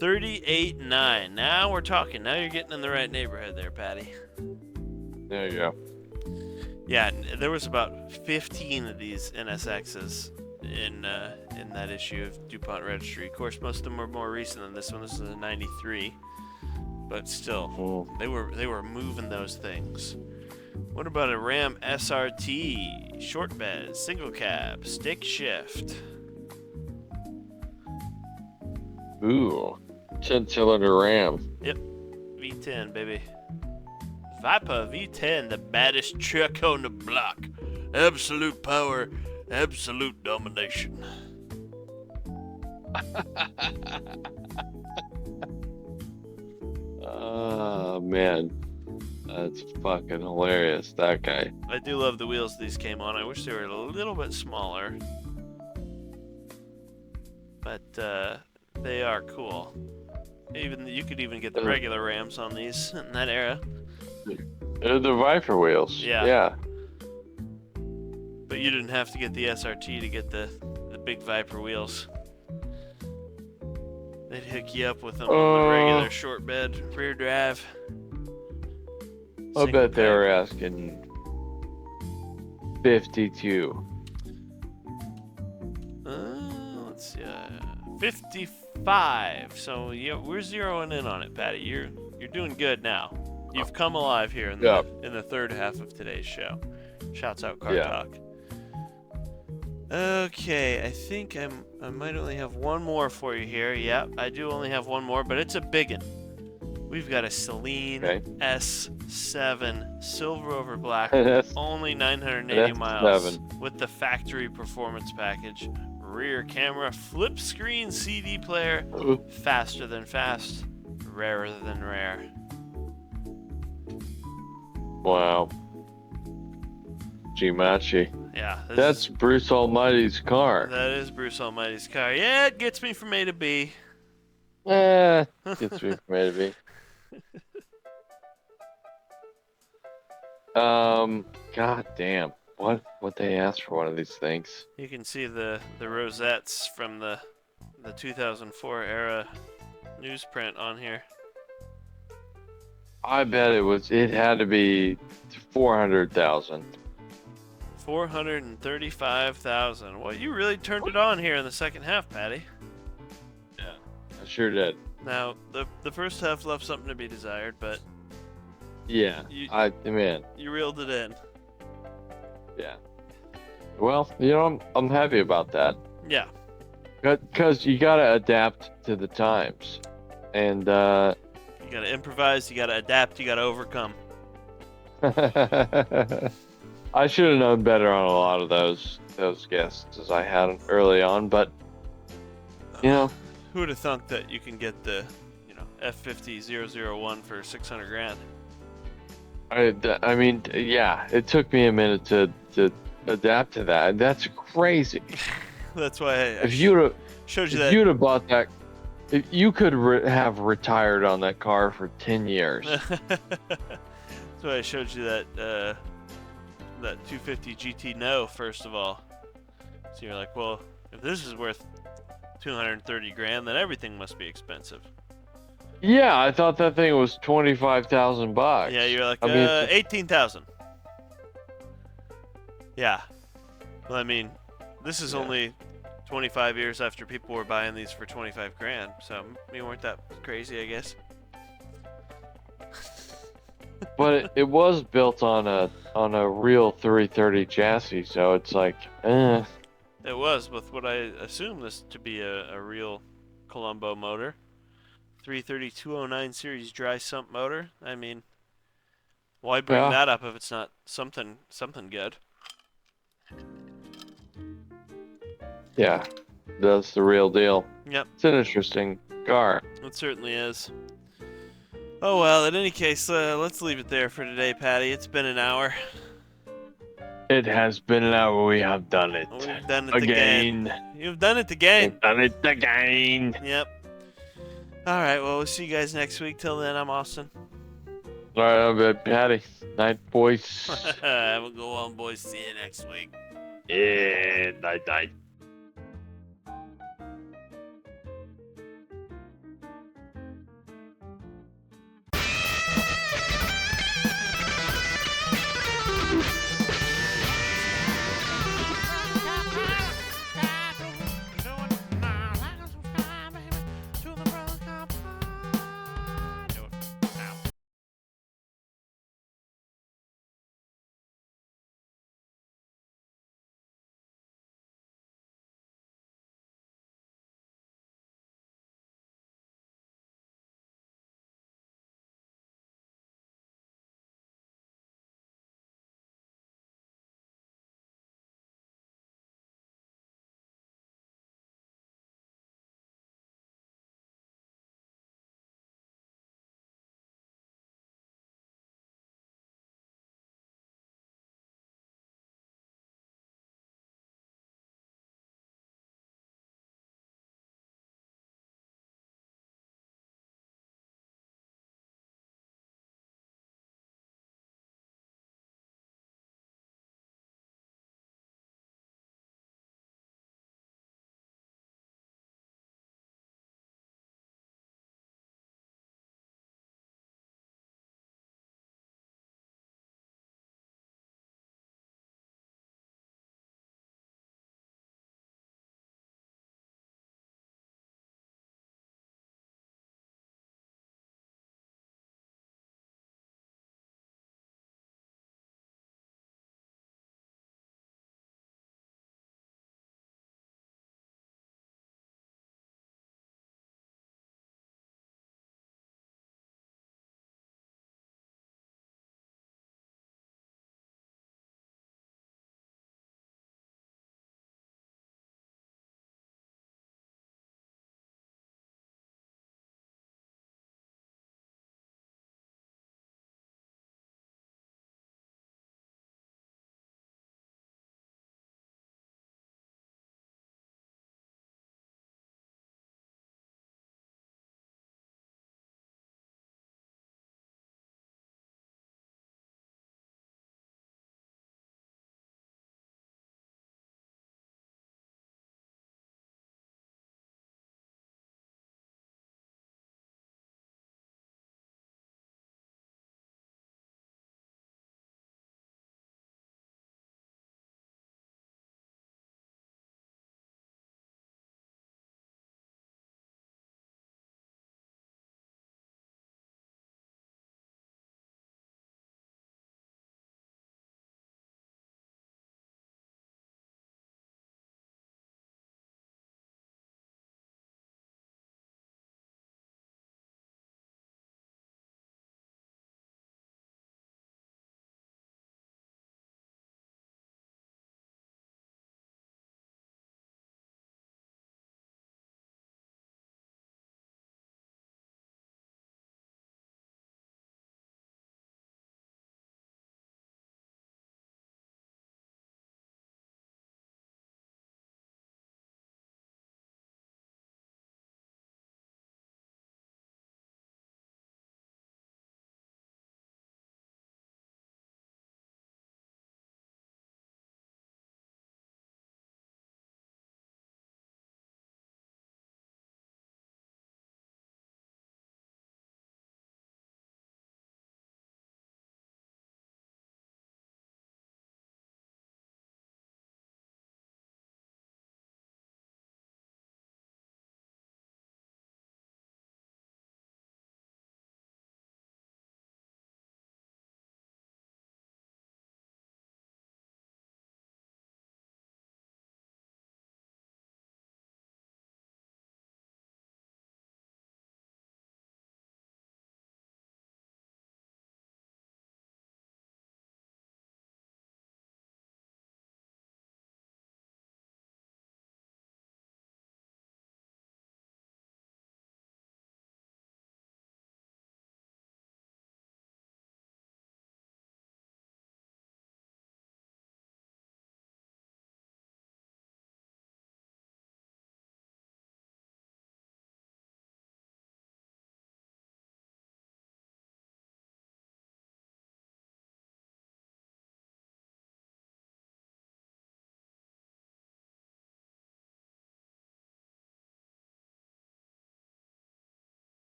38.9. Now we're talking. Now you're getting in the right neighborhood there, Patty. There you go. Yeah, there was about 15 of these NSXs in that issue of DuPont Registry. Of course, most of them were more recent than this one. This is a 93. But still, they were moving those things. What about a Ram SRT, short bed, single cab, stick shift? Ooh, 10-cylinder Ram. Yep, V10, baby. Viper V10, the baddest truck on the block. Absolute power, absolute domination. Oh, man. That's fucking hilarious, that guy. I do love the wheels these came on. I wish they were a little bit smaller. But they are cool. You could even get the regular Rams on these in that era. They're the Viper wheels. Yeah. But you didn't have to get the SRT to get the big Viper wheels. They'd hook you up with them on the regular short bed, rear drive. I bet they were asking 52. Let's see, 55. So yeah, we're zeroing in on it, Patty. You're doing good now. You've come alive here in the third half of today's show. Shouts out Car Talk. Okay, I think I might only have one more for you here. Yep, I do only have one more, but it's a biggin'. We've got a Celine S7 silver over black, only 980 miles with the factory performance package, rear camera, flip screen CD player, faster than fast, rarer than rare. Wow. Gimachi. Yeah. That's Bruce Almighty's car. That is Bruce Almighty's car. Yeah, it gets me from A to B. Gets me from A to B. God damn. What would they ask for one of these things? You can see the rosettes from the 2004 era newsprint on here. I bet it had to be 400,000. 435,000. Well, you really turned it on here in the second half, Patty. Yeah, I sure did. Now, the first half left something to be desired, but yeah, you reeled it in. Yeah. Well, I'm happy about that. Yeah. Because you gotta adapt to the times, and you gotta improvise, you gotta adapt, you gotta overcome. I should have known better on a lot of those guests as I had early on, but who would have thunk that you can get the F50 001 for 600 grand? I mean, yeah, it took me a minute to adapt to that. That's crazy. That's why if you'd have bought that, you could have retired on that car for 10 years. That's why I showed you that that 250 GT no, first of all. So you're like, well, if this is worth 230 grand, then everything must be expensive. Yeah, I thought that thing was 25,000 bucks. Yeah, you're like, I mean, 18,000. Yeah. Well, I mean, this is only 25 years after people were buying these for 25 grand, so we weren't that crazy, I guess. but it was built on a real 330 chassis, so it's like, It was, with what I assume this to be a real Colombo motor. 330 209 series dry sump motor. I mean, why bring that up if it's not something good? Yeah, that's the real deal. Yep. It's an interesting car. It certainly is. Oh well, in any case, let's leave it there for today, Patty. It's been an hour. It has been an hour. We have done it. We've done it again. You've done it again. We've done it again. Yep. Alright, well, we'll see you guys next week. Till then, I'm Austin. Alright, I'm Patty. Night, boys. Have a good one, boys. See you next week. Yeah, night.